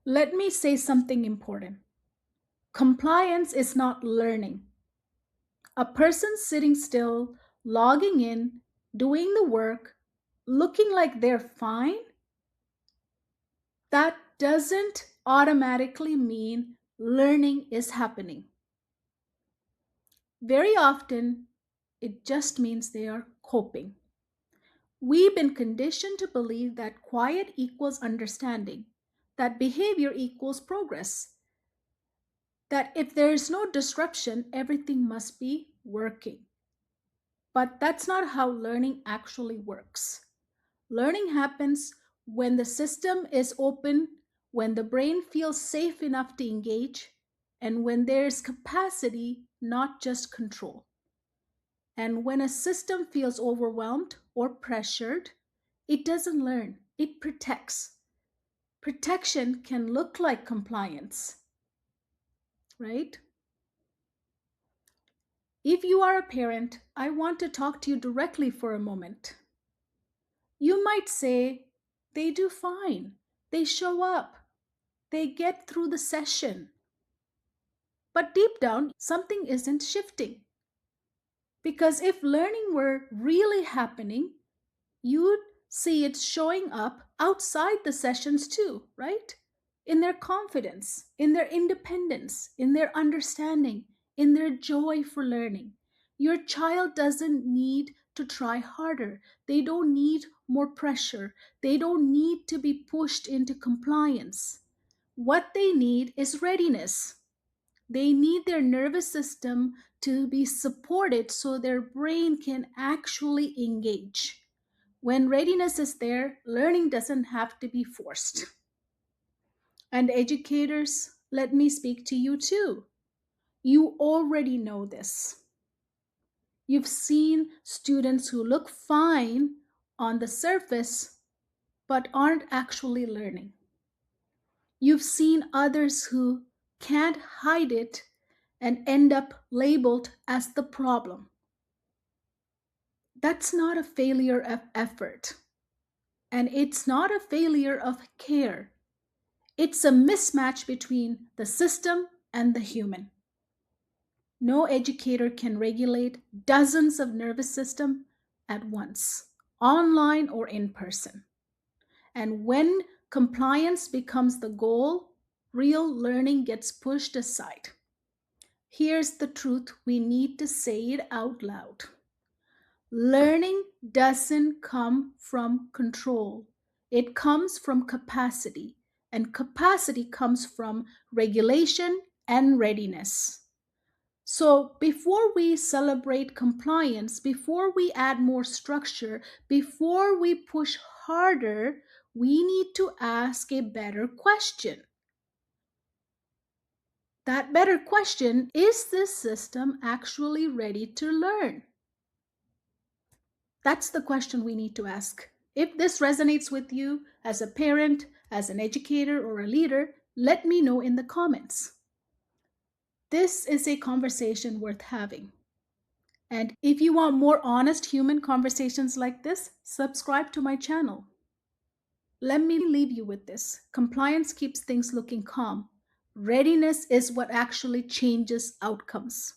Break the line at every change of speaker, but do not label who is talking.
Let me say something important. Compliance is not learning. A person sitting still, logging in, doing the work, looking like they're fine, that doesn't automatically mean learning is happening. Very often, it just means they are coping. We've been conditioned to believe that quiet equals understanding, that behavior equals progress, that if there is no disruption, everything must be working. But that's not how learning actually works. Learning happens when the system is open, when the brain feels safe enough to engage, and when there's capacity, not just control. And when a system feels overwhelmed or pressured, it doesn't learn, it protects. Protection can look like compliance, right? If you are a parent, I want to talk to you directly for a moment. You might say, they do fine, they show up, they get through the session. But deep down, something isn't shifting. Because if learning were really happening, you'd see it showing up outside the sessions too, right? In their confidence, in their independence, in their understanding, in their joy for learning. Your child doesn't need to try harder. They don't need more pressure. They don't need to be pushed into compliance. What they need is readiness. They need their nervous system to be supported so their brain can actually engage. When readiness is there, learning doesn't have to be forced. And educators, let me speak to you too. You already know this. You've seen students who look fine on the surface but aren't actually learning. You've seen others who can't hide it and end up labeled as the problem. That's not a failure of effort, and it's not a failure of care. It's a mismatch between the system and the human. No educator can regulate dozens of nervous system at once, online or in person. And when compliance becomes the goal, real learning gets pushed aside. Here's the truth, we need to say it out loud. Learning doesn't come from control, it comes from capacity, and capacity comes from regulation and readiness. So, before we celebrate compliance, before we add more structure, before we push harder, we need to ask a better question. That better question, is this system actually ready to learn? That's the question we need to ask. If this resonates with you as a parent, as an educator, or a leader, let me know in the comments. This is a conversation worth having. And if you want more honest human conversations like this, subscribe to my channel. Let me leave you with this. Compliance keeps things looking calm. Readiness is what actually changes outcomes.